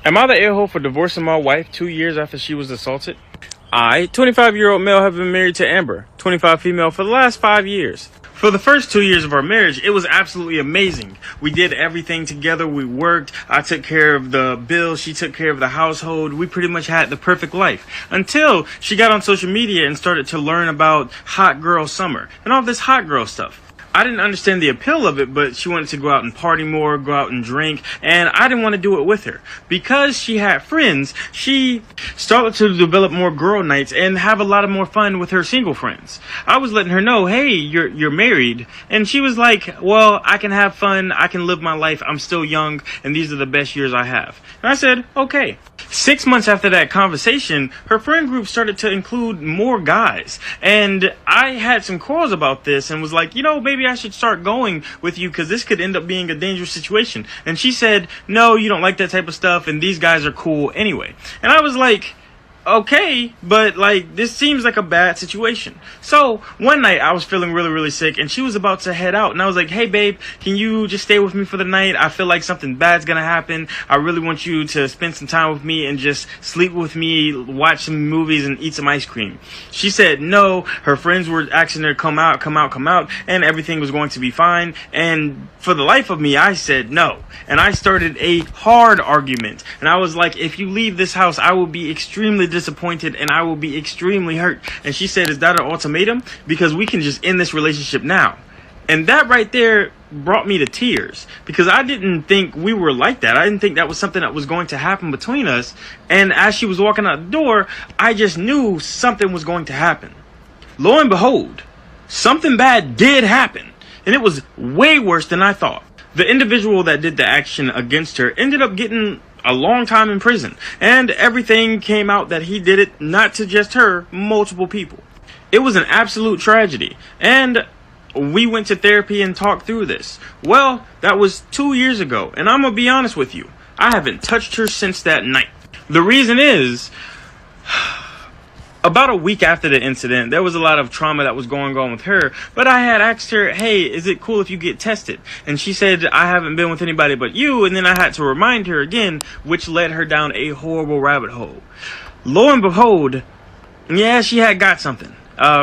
Am I the a-hole for divorcing my wife 2 years after she was assaulted? I, 25-year-old male, have been married to Amber, 25 female, for the last 5 years. For the first 2 years of our marriage, it was absolutely amazing. We did everything together. We worked. I took care of the bills. She took care of the household. We pretty much had the perfect life until she got on social media and started to learn about hot girl summer and all this hot girl stuff. I didn't understand the appeal of it, but she wanted to go out and party more, go out and drink, and I didn't want to do it with her. Because she had friends, she started to develop more girl nights and have a lot of more fun with her single friends. I was letting her know, hey, you're married, and she was like, well, I can have fun, I can live my life, I'm still young, and these are the best years I have. And I said, okay. 6 months after that conversation, her friend group started to include more guys. And I had some quarrels about this and was like, maybe I should start going with you because this could end up being a dangerous situation. And she said, no, you don't like that type of stuff and these guys are cool anyway. And I was like, okay, but this seems like a bad situation. So one night I was feeling really, really sick and she was about to head out and I was like, hey babe, can you just stay with me for the night? I feel like something bad's gonna happen. I really want you to spend some time with me and just sleep with me, watch some movies and eat some ice cream. She said no, her friends were asking her to come out, and everything was going to be fine. And for the life of me, I said no. And I started a hard argument. And I was like, if you leave this house, I will be extremely disappointed and I will be extremely hurt. And she said, is that an ultimatum? Because we can just end this relationship now. And that right there brought me to tears because I didn't think we were like that. I didn't think that was something that was going to happen between us. And as she was walking out the door, I just knew something was going to happen. Lo and behold, something bad did happen. And it was way worse than I thought. The individual that did the action against her ended up getting a long time in prison. And everything came out that he did it not to just her, multiple people. It was an absolute tragedy. And we went to therapy and talked through this. Well, that was 2 years ago. And I'm going to be honest with you. I haven't touched her since that night. The reason is, about a week after the incident, there was a lot of trauma that was going on with her. But I had asked her, hey, is it cool if you get tested? And she said, I haven't been with anybody but you. And then I had to remind her again, which led her down a horrible rabbit hole. Lo and behold, yeah, she had got something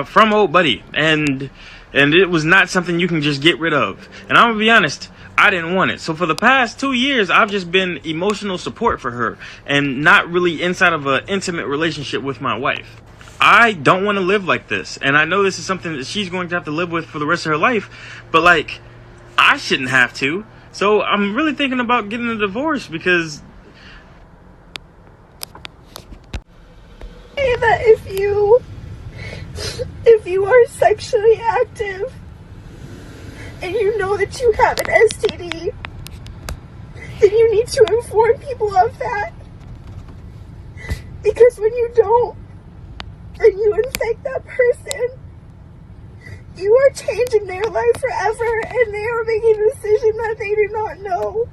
from old buddy. And it was not something you can just get rid of. And I'm going to be honest, I didn't want it. So for the past 2 years, I've just been emotional support for her and not really inside of an intimate relationship with my wife. I don't want to live like this. And I know this is something that she's going to have to live with for the rest of her life. But I shouldn't have to. So I'm really thinking about getting a divorce because that if you are sexually active and you know that you have an STD, then you need to inform people of that. Because when you don't, and you infect that person, you are changing their life forever, and they are making a decision that they do not know.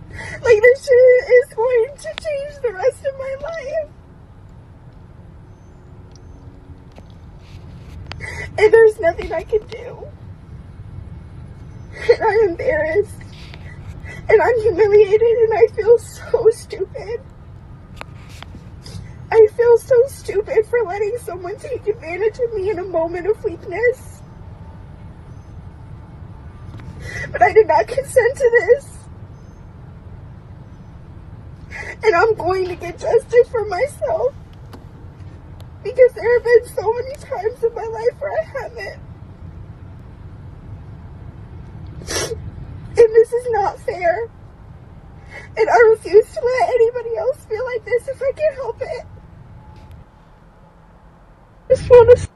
This shit is going to change the rest of my life. And there's nothing I can do. And I'm embarrassed. And I'm humiliated, and I feel so stupid. I feel so stupid for letting someone take advantage of me in a moment of weakness. But I did not consent to this. And I'm going to get justice for myself. Because there have been so many times in my life where I haven't. And this is not fair. And I refuse to let anybody else feel like this if I can help it. I just want to